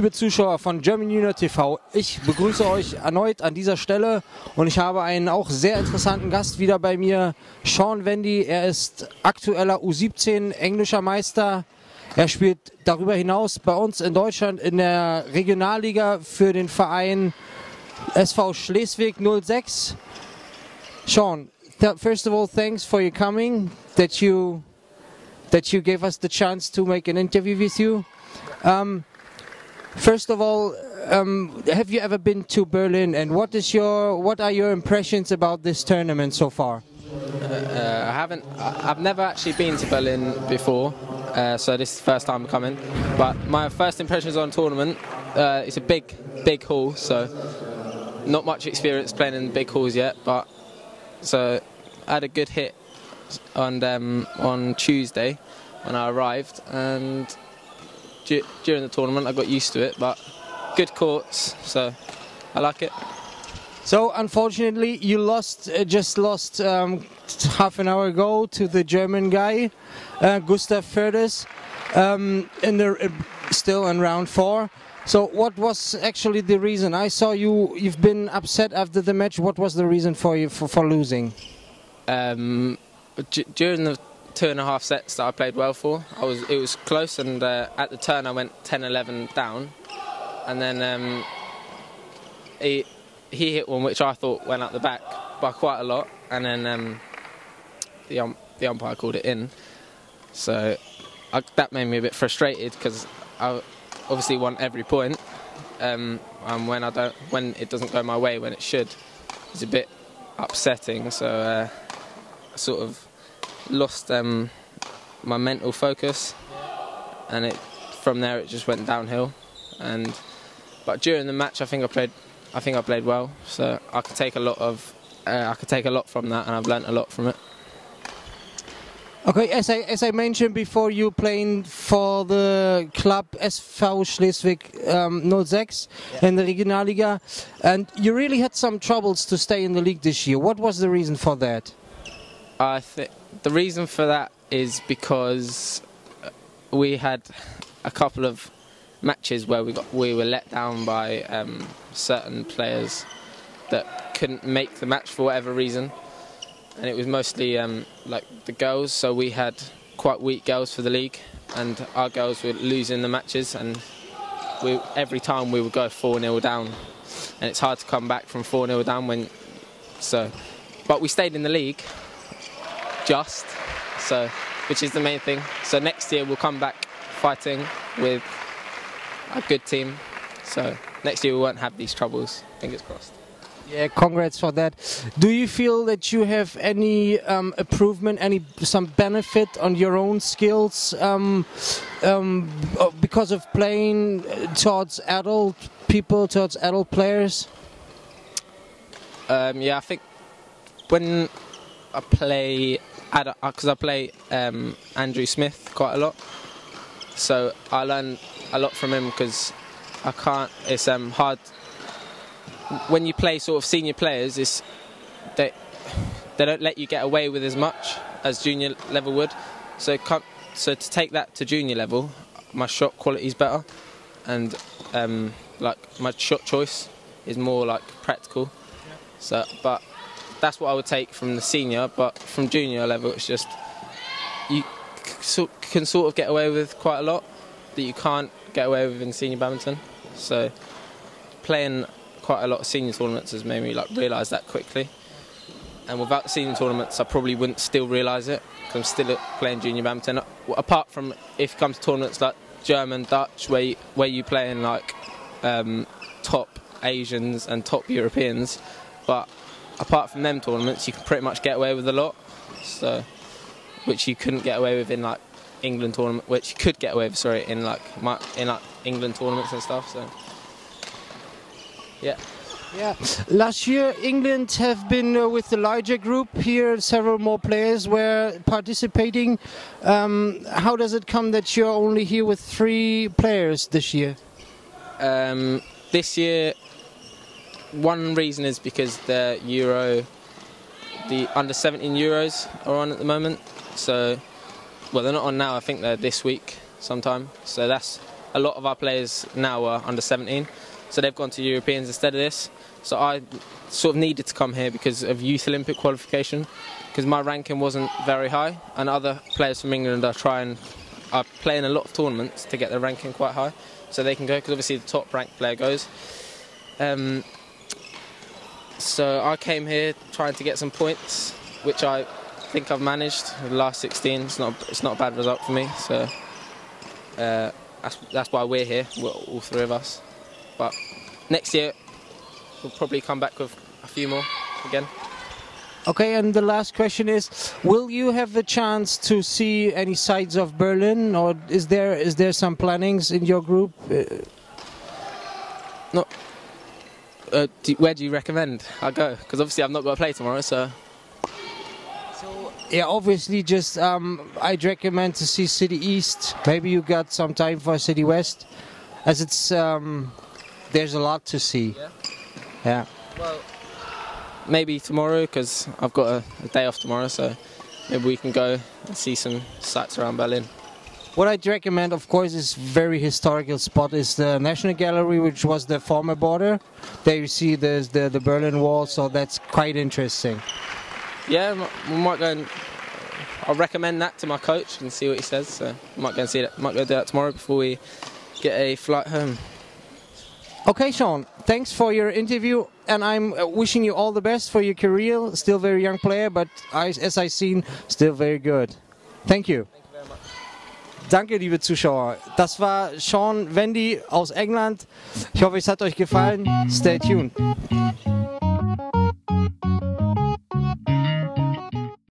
Liebe Zuschauer von German Junior TV, ich begrüße euch erneut an dieser Stelle und ich habe einen auch sehr interessanten Gast wieder bei mir, Sean Vendy. Er ist aktueller U17 englischer Meister. Er spielt darüber hinaus bei uns in Deutschland in der Regionalliga für den Verein SV Schleswig 06. Sean, first of all, thanks for your coming, that you gave us the chance to make an interview with you. First of all, have you ever been to Berlin, and what are your impressions about this tournament so far? I haven't. I've never actually been to Berlin before, so this is the first time I'm coming. But my first impressions on the tournament, it's a big hall, so not much experience playing in big halls yet. But so I had a good hit on Tuesday when I arrived, and during the tournament I got used to it. But good courts, so I like it. So unfortunately you just lost half an hour ago to the German guy, Gustav Ferdes, still in round 4. So what was actually the reason? I saw you've been upset after the match. What was the reason for you for losing? During the 2.5 sets that I played well for, it was close, and at the turn I went 10-11 down, and then he hit one which I thought went out the back by quite a lot, and then the umpire called it in. So that made me a bit frustrated, because I obviously want every point, and when it doesn't go my way when it should, it's a bit upsetting. So I sort of lost my mental focus, and from there it just went downhill. But during the match I think I played well, so I could take a lot from that, and I've learnt a lot from it. Okay, as I mentioned before, you playing for the club SV Schleswig 06 in the Regionalliga, and you really had some troubles to stay in the league this year. What was the reason for that? I think the reason for that is because we had a couple of matches where we were let down by certain players that couldn't make the match for whatever reason, and it was mostly like the girls. So we had quite weak girls for the league, and our girls were losing the matches, and every time we would go 4-0 down, and it's hard to come back from 4-0 down but we stayed in the league, which is the main thing. So next year we'll come back fighting with a good team, so next year we won't have these troubles, fingers crossed. Yeah, congrats for that. Do you feel that you have any improvement, some benefit on your own skills because of playing towards adult people, towards adult players? Yeah, I think when I play, because I play Andrew Smith quite a lot, so I learn a lot from him, because it's hard when you play sort of senior players. They don't let you get away with as much as junior level would, so to take that to junior level, my shot quality is better, and like my shot choice is more like practical. So but that's what I would take from the senior, but from junior level it's just you can sort of get away with quite a lot that you can't get away with in senior badminton. So playing quite a lot of senior tournaments has made me realise that quickly, and without the senior tournaments I probably wouldn't still realise it, because I'm still playing junior badminton, apart from if it comes to tournaments like German, Dutch, where you play in top Asians and top Europeans. But apart from them tournaments you can pretty much get away with a lot, so which you couldn't get away with in England tournament, which you could get away with, sorry, in England tournaments and stuff. So yeah. Yeah. Last year England have been with the larger group here. Several more players were participating. How does it come that you're only here with 3 players this year? This year, one reason is because the under 17 Euros are on at the moment. So, well, they're not on now. I think they're this week sometime. So that's a lot of our players now are under 17, so they've gone to Europeans instead of this. So I sort of needed to come here because of Youth Olympic qualification, because my ranking wasn't very high, and other players from England are playing a lot of tournaments to get their ranking quite high, so they can go, because obviously the top ranked player goes. So I came here trying to get some points, which I think I've managed. The last 16, it's not a bad result for me. So that's why we're here, all three of us. But next year we'll probably come back with a few more again. Okay, and the last question is: will you have the chance to see any sides of Berlin, or is there some plannings in your group? No. Where do you recommend I go? Because obviously I've not got to play tomorrow, so. Yeah, obviously, just I'd recommend to see City East. Maybe you got some time for City West, as it's there's a lot to see. Yeah. Yeah. Well, maybe tomorrow, because I've got a day off tomorrow, so maybe we can go and see some sights around Berlin. What I'd recommend, of course, is very historical spot is the National Gallery, which was the former border. There you see there's the Berlin Wall, so that's quite interesting. Yeah, we might go and I'll recommend that to my coach and see what he says. So I might go and see that. Might go do that tomorrow before we get a flight home. Okay, Sean, thanks for your interview, and I'm wishing you all the best for your career. Still very young player, but as I've seen, still very good. Thank you. Thank you very much. Danke, liebe Zuschauer. Das war Sean Vendy aus England. Ich hoffe, es hat euch gefallen. Stay tuned.